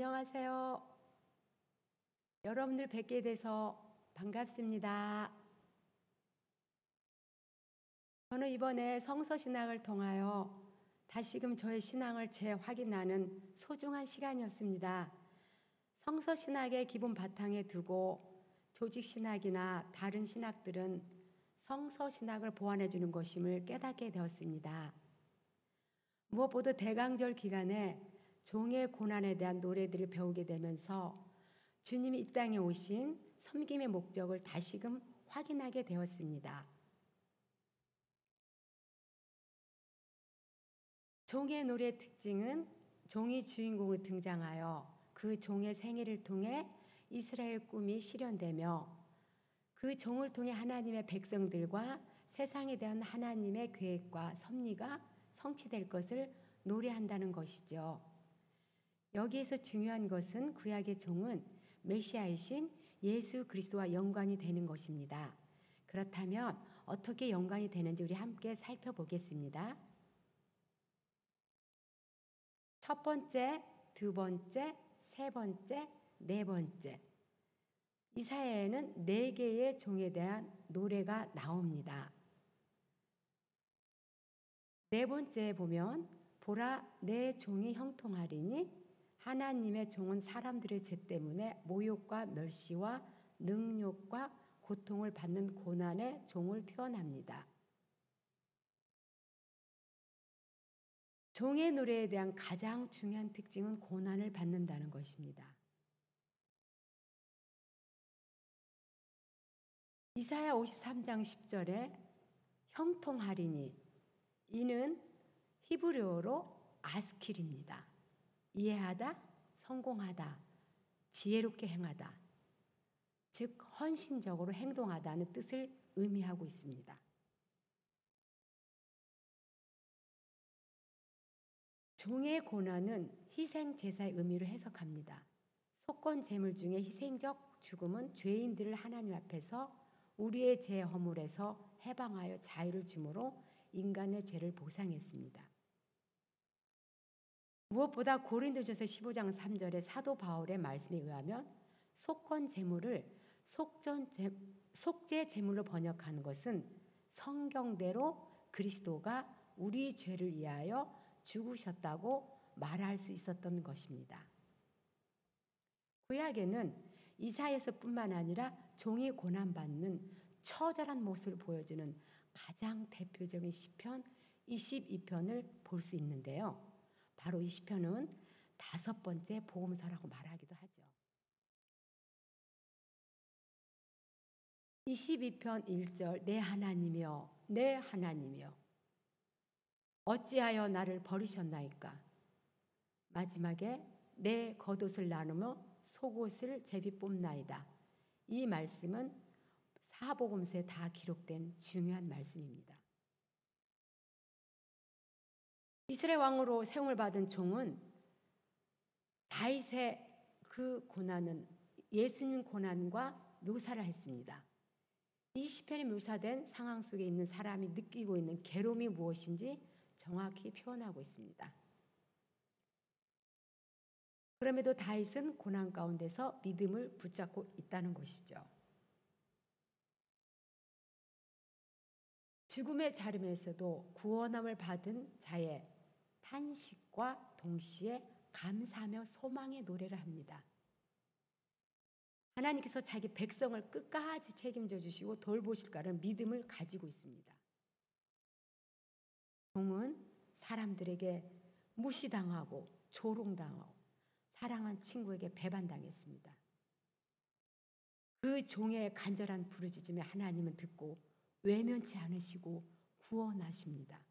안녕하세요. 여러분들 뵙게 돼서 반갑습니다. 저는 이번에 성서신학을 통하여 다시금 저의 신앙을 재확인하는 소중한 시간이었습니다. 성서신학의 기본 바탕에 두고 조직신학이나 다른 신학들은 성서신학을 보완해 주는 것임을 깨닫게 되었습니다. 무엇보다 대강절 기간에 종의 고난에 대한 노래들을 배우게 되면서 주님이 이 땅에 오신 섬김의 목적을 다시금 확인하게 되었습니다. 종의 노래의 특징은 종이 주인공으로 등장하여 그 종의 생애를 통해 이스라엘 꿈이 실현되며 그 종을 통해 하나님의 백성들과 세상에 대한 하나님의 계획과 섭리가 성취될 것을 노래한다는 것이죠. 여기에서 중요한 것은 구약의 종은 메시아이신 예수 그리스도와 연관이 되는 것입니다. 그렇다면 어떻게 연관이 되는지 우리 함께 살펴보겠습니다. 첫 번째, 두 번째, 세 번째, 네 번째. 이사야에는 4개의 종에 대한 노래가 나옵니다. 네 번째에 보면 보라 내 종이 형통하리니 하나님의 종은 사람들의 죄 때문에 모욕과 멸시와 능욕과 고통을 받는 고난의 종을 표현합니다. 종의 노래에 대한 가장 중요한 특징은 고난을 받는다는 것입니다. 이사야 53장 10절에 형통하리니 이는 히브리어로 아스킬입니다. 이해하다, 성공하다, 지혜롭게 행하다, 즉 헌신적으로 행동하다는 뜻을 의미하고 있습니다. 종의 고난은 희생 제사의 의미를 해석합니다. 속건 제물 중에 희생적 죽음은 죄인들을 하나님 앞에서 우리의 죄 허물에서 해방하여 자유를 주므로 인간의 죄를 보상했습니다. 무엇보다 고린도전서 15장 3절의 사도 바울의 말씀에 의하면 속건 제물을 속죄 제물로 번역하는 것은 성경대로 그리스도가 우리 죄를 위하여 죽으셨다고 말할 수 있었던 것입니다. 구약에는 이사야서뿐만 아니라 종이 고난받는 처절한 모습을 보여주는 가장 대표적인 시편 22편을 볼 수 있는데요. 바로 이 시편은 5번째 복음서라고 말하기도 하죠. 22편 1절 내 하나님이여 내 하나님이여 어찌하여 나를 버리셨나이까. 마지막에 내 겉옷을 나누며 속옷을 제비 뽑나이다. 이 말씀은 사복음서에 다 기록된 중요한 말씀입니다. 이스라엘 왕으로 세움을 받은 종은 다윗의 그 고난은 예수님 고난과 묘사를 했습니다. 이 시편에 묘사된 상황 속에 있는 사람이 느끼고 있는 괴로움이 무엇인지 정확히 표현하고 있습니다. 그럼에도 다윗은 고난 가운데서 믿음을 붙잡고 있다는 것이죠. 죽음의 자름에서도 구원함을 받은 자의 탄식과 동시에 감사하며 소망의 노래를 합니다. 하나님께서 자기 백성을 끝까지 책임져 주시고 돌보실까라는 믿음을 가지고 있습니다. 종은 사람들에게 무시당하고 조롱당하고 사랑한 친구에게 배반당했습니다. 그 종의 간절한 부르짖음에 하나님은 듣고 외면치 않으시고 구원하십니다.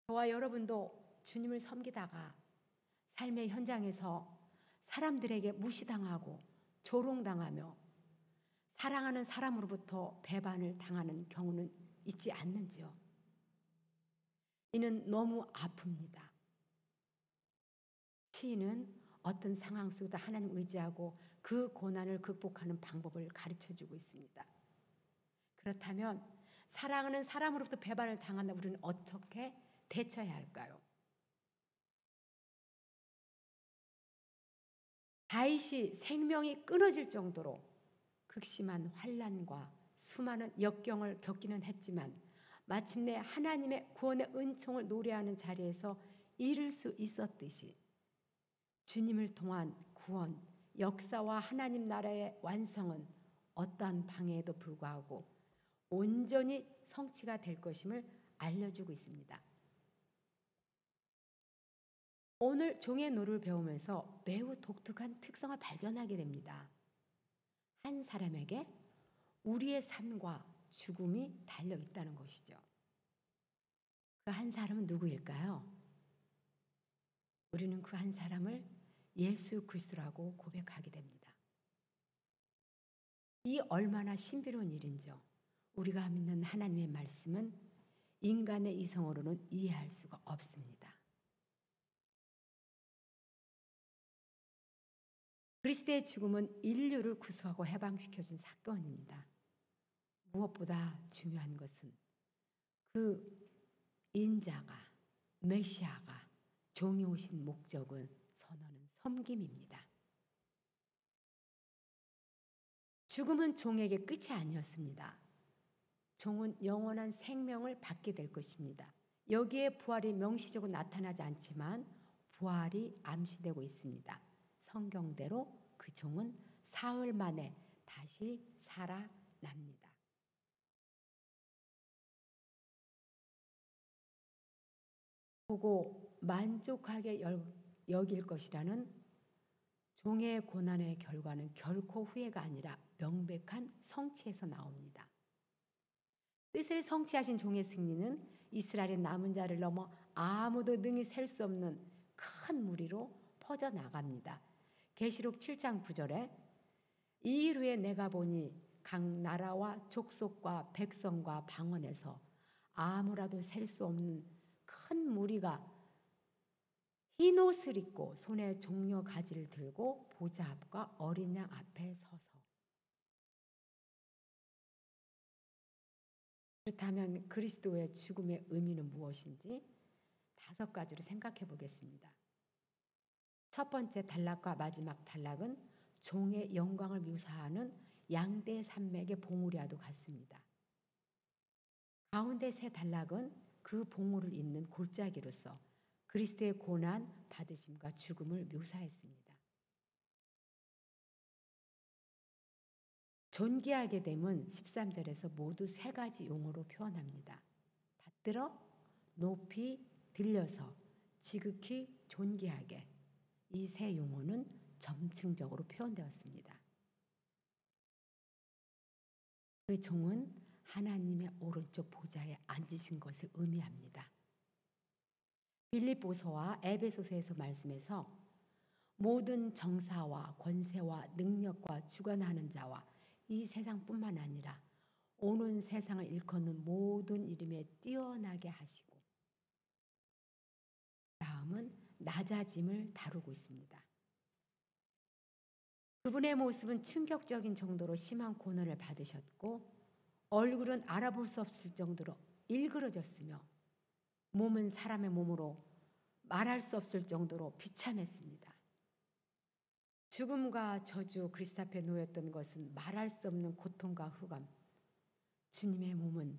저와 여러분도 주님을 섬기다가 삶의 현장에서 사람들에게 무시당하고 조롱당하며 사랑하는 사람으로부터 배반을 당하는 경우는 있지 않는지요? 이는 너무 아픕니다. 시인은 어떤 상황 속에도 하나님 의지하고 그 고난을 극복하는 방법을 가르쳐주고 있습니다. 그렇다면 사랑하는 사람으로부터 배반을 당한다 우리는 어떻게 대처해야 할까요? 다윗이 생명이 끊어질 정도로 극심한 환난과 수많은 역경을 겪기는 했지만 마침내 하나님의 구원의 은총을 노래하는 자리에서 이룰 수 있었듯이 주님을 통한 구원, 역사와 하나님 나라의 완성은 어떠한 방해에도 불구하고 온전히 성취가 될 것임을 알려주고 있습니다. 오늘 종의 노를 배우면서 매우 독특한 특성을 발견하게 됩니다. 한 사람에게 우리의 삶과 죽음이 달려 있다는 것이죠. 그 한 사람은 누구일까요? 우리는 그 한 사람을 예수 그리스도라고 고백하게 됩니다. 이 얼마나 신비로운 일인지요. 우리가 믿는 하나님의 말씀은 인간의 이성으로는 이해할 수가 없습니다. 그리스도의 죽음은 인류를 구수하고 해방시켜준 사건입니다. 무엇보다 중요한 것은 그 인자가, 메시아가 종이 오신 목적은 선언은 섬김입니다. 죽음은 종에게 끝이 아니었습니다. 종은 영원한 생명을 받게 될 것입니다. 여기에 부활이 명시적으로 나타나지 않지만 부활이 암시되고 있습니다. 성경대로 그 종은 사흘 만에 다시 살아납니다. 보고 만족하게 여길 것이라는 종의 고난의 결과는 결코 후회가 아니라 명백한 성취에서 나옵니다. 뜻을 성취하신 종의 승리는 이스라엘의 남은 자를 넘어 아무도 능히 셀 수 없는 큰 무리로 퍼져나갑니다. 계시록 7장 9절에 이 일 후에 내가 보니 각 나라와 족속과 백성과 방언에서 아무라도 셀 수 없는 큰 무리가 흰 옷을 입고 손에 종려 가지를 들고 보좌 앞과 어린 양 앞에 서서. 그렇다면 그리스도의 죽음의 의미는 무엇인지 5가지로 생각해 보겠습니다. 첫 번째 단락과 마지막 단락은 종의 영광을 묘사하는 양대 산맥의 봉우리와도 같습니다. 가운데 세 단락은 그 봉우를 잇는 골짜기로서 그리스도의 고난, 받으심과 죽음을 묘사했습니다. 존귀하게 됨은 13절에서 모두 3가지 용어로 표현합니다. 받들어, 높이, 들려서, 지극히 존귀하게. 이 3 용어는 점층적으로 표현되었습니다. 그 종은 하나님의 오른쪽 보좌에 앉으신 것을 의미합니다. 빌립보서와 에베소서에서 말씀해서 모든 정사와 권세와 능력과 주관하는 자와 이 세상뿐만 아니라 오는 세상을 일컫는 모든 이름에 뛰어나게 하시고 다음은 낮아짐을 다루고 있습니다. 그분의 모습은 충격적인 정도로 심한 고난을 받으셨고 얼굴은 알아볼 수 없을 정도로 일그러졌으며 몸은 사람의 몸으로 말할 수 없을 정도로 비참했습니다. 죽음과 저주 그리스도 앞에 놓였던 것은 말할 수 없는 고통과 흑암. 주님의 몸은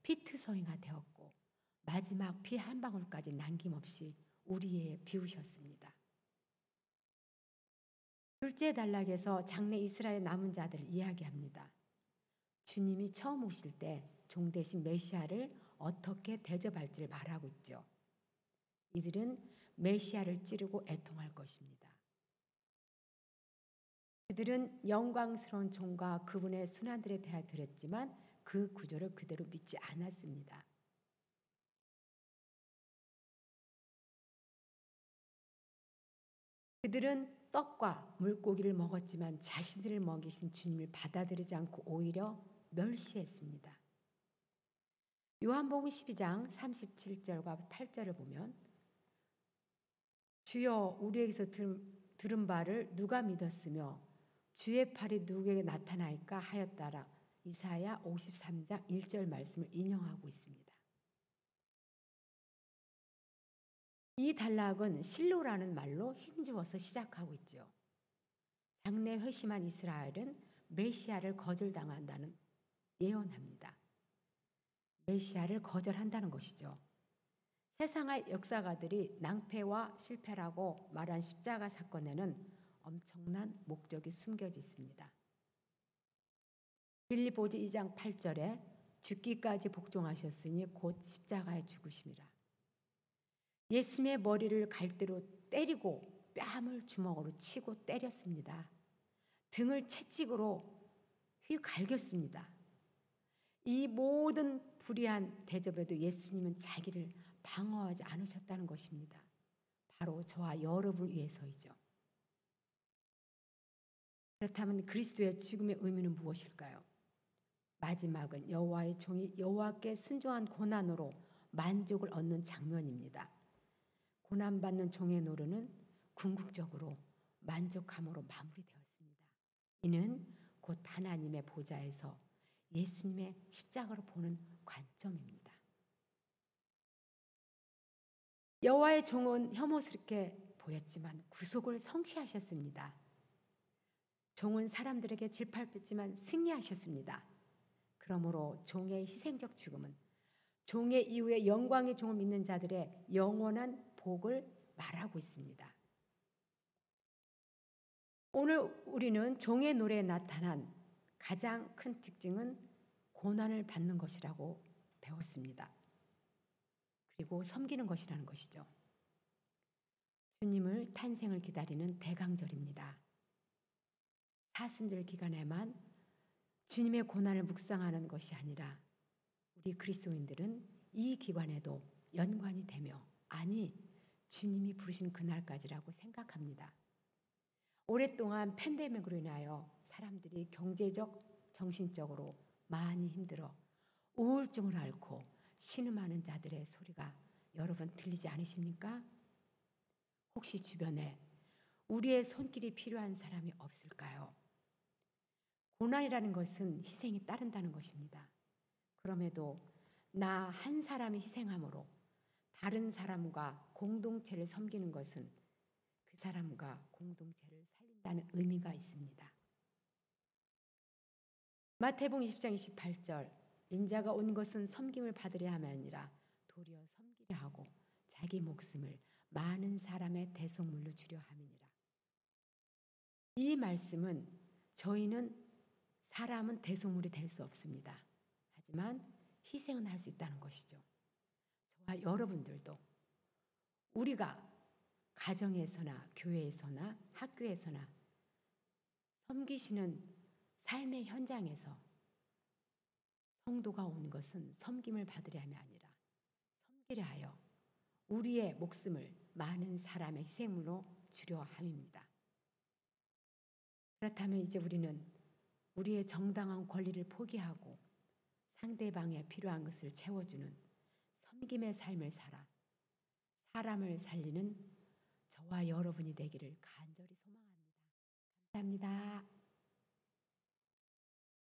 피투성이가 되었고 마지막 피 한 방울까지 남김없이 우리에 비우셨습니다. 둘째 단락에서 장래 이스라엘 남은 자들을 이야기합니다. 주님이 처음 오실 때 종 대신 메시아를 어떻게 대접할지를 말하고 있죠. 이들은 메시아를 찌르고 애통할 것입니다. 그들은 영광스러운 종과 그분의 순환들에 대해 들었지만 그 구절을 그대로 믿지 않았습니다. 그들은 떡과 물고기를 먹었지만 자신들을 먹이신 주님을 받아들이지 않고 오히려 멸시했습니다. 요한복음 12장 37절과 8절을 보면 주여 우리에게서 들은 바를 누가 믿었으며 주의 팔이 누구에게 나타나일까 하였다라. 이사야 53장 1절 말씀을 인용하고 있습니다. 이 단락은 실로라는 말로 힘주어서 시작하고 있죠. 장래 회심한 이스라엘은 메시아를 거절당한다는 예언합니다. 메시아를 거절한다는 것이죠. 세상의 역사가들이 낭패와 실패라고 말한 십자가 사건에는 엄청난 목적이 숨겨져 있습니다. 빌립보서 2장 8절에 죽기까지 복종하셨으니 곧 십자가에 죽으심이라. 예수님의 머리를 갈대로 때리고 뺨을 주먹으로 치고 때렸습니다. 등을 채찍으로 휘갈겼습니다. 이 모든 불의한 대접에도 예수님은 자기를 방어하지 않으셨다는 것입니다. 바로 저와 여러분을 위해서이죠. 그렇다면 그리스도의 죽음의 의미는 무엇일까요? 마지막은 여호와의 종이 여호와께 순종한 고난으로 만족을 얻는 장면입니다. 고난받는 종의 노릇은 궁극적으로 만족함으로 마무리되었습니다. 이는 곧 하나님의 보좌에서 예수님의 십자가로 보는 관점입니다. 여호와의 종은 혐오스럽게 보였지만 구속을 성취하셨습니다. 종은 사람들에게 질팔했지만 승리하셨습니다. 그러므로 종의 희생적 죽음은 종의 이후에 영광의 종을 믿는 자들의 영원한 복을 말하고 있습니다. 오늘 우리는 종의 노래에 나타난 가장 큰 특징은 고난을 받는 것이라고 배웠습니다. 그리고 섬기는 것이라는 것이죠. 주님을 탄생을 기다리는 대강절입니다. 사순절 기간에만 주님의 고난을 묵상하는 것이 아니라 우리 그리스도인들은 이 기간에도 연관이 되며 아니 주님이 부르신 그날까지라고 생각합니다. 오랫동안 팬데믹으로 인하여 사람들이 경제적, 정신적으로 많이 힘들어 우울증을 앓고 신음하는 자들의 소리가 여러분 들리지 않으십니까? 혹시 주변에 우리의 손길이 필요한 사람이 없을까요? 고난이라는 것은 희생이 따른다는 것입니다. 그럼에도 나 한 사람이 희생함으로 다른 사람과 공동체를 섬기는 것은 그 사람과 공동체를 살린다는 의미가 있습니다. 마태복음 20장 28절 인자가 온 것은 섬김을 받으려 함이 아니라 도리어 섬기려 하고 자기 목숨을 많은 사람의 대속물로 주려 함이니라. 이 말씀은 저희는 사람은 대속물이 될 수 없습니다. 하지만 희생은 할 수 있다는 것이죠. 저와 여러분들도 우리가 가정에서나 교회에서나 학교에서나 섬기시는 삶의 현장에서 성도가 온 것은 섬김을 받으려 함이 아니라 섬기려 하여 우리의 목숨을 많은 사람의 희생물로 주려 함입니다. 그렇다면 이제 우리는 우리의 정당한 권리를 포기하고 상대방에 필요한 것을 채워주는 섬김의 삶을 살아 사람을 살리는 저와 여러분이 되기를 간절히 소망합니다. 감사합니다.